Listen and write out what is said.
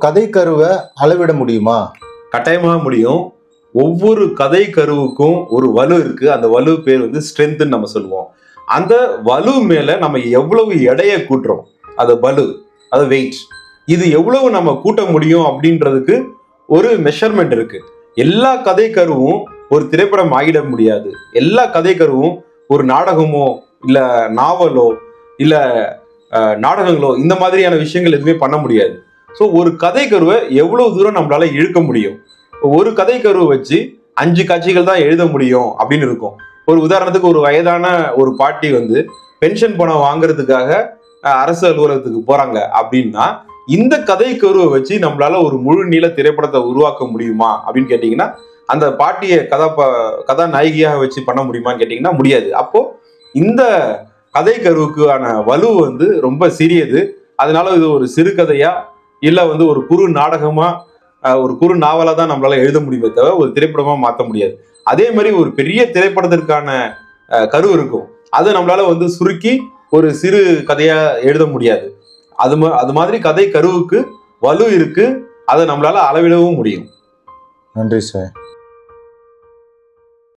கதை கருவை அளவிட முடியுமா? கட்டாயமாக முடியும். ஒவ்வொரு கதை கருவுக்கும் ஒரு வலு இருக்கு. அந்த வலு பேர் வந்து ஸ்ட்ரென்த்னு நம்ம சொல்லுவோம். அந்த வலு மேல நம்ம எவ்வளவு எடையை கூட்டுறோம், அது வலு, அது வெயிட், இது எவ்வளவு நம்ம கூட்ட முடியும் அப்படின்றதுக்கு ஒரு மெஷர்மெண்ட் இருக்கு. எல்லா கதை கருவும் ஒரு திரைப்படம் ஆகிட முடியாது. எல்லா கதை கருவும் ஒரு நாடகமோ இல்ல நாவலோ இல்ல நாடகங்களோ இந்த மாதிரியான விஷயங்கள் எதுவுமே பண்ண முடியாது. ஸோ ஒரு கதை கருவை எவ்வளவு தூரம் நம்மளால இழுக்க முடியும், ஒரு கதை கருவை வச்சு 5 காட்சிகள் தான் எழுத முடியும் அப்படின்னு இருக்கும். ஒரு உதாரணத்துக்கு ஒரு வயதான ஒரு பாட்டி வந்து பென்ஷன் பணம் வாங்குறதுக்காக அரசு அலுவலகத்துக்கு போறாங்க அப்படின்னா, இந்த கதை கருவை வச்சு நம்மளால ஒரு முழு நீள திரைப்படத்தை உருவாக்க முடியுமா அப்படின்னு கேட்டீங்கன்னா, அந்த பாட்டியை கதாநாயகியாக வச்சு பண்ண முடியுமான்னு கேட்டீங்கன்னா முடியாது. அப்போ இந்த கதை கருவுக்கான வலு வந்து ரொம்ப சிறியது. அதனால இது ஒரு சிறுகதையா இல்ல வந்து ஒரு குறு நாடகமா ஒரு குறு நாவலா தான் நம்மளால எழுத முடியுமே தவிர ஒரு திரைப்படமா மாற்ற முடியாது. அதே மாதிரி ஒரு பெரிய திரைப்படத்திற்கான கரு இருக்கும், அதை நம்மளால வந்து சுருக்கி ஒரு சிறு கதையா எழுத முடியாது. அது மாதிரி கதை கருவுக்கு வலு இருக்கு, அதை நம்மளால அளவிடவும் முடியும். நன்றி சார்.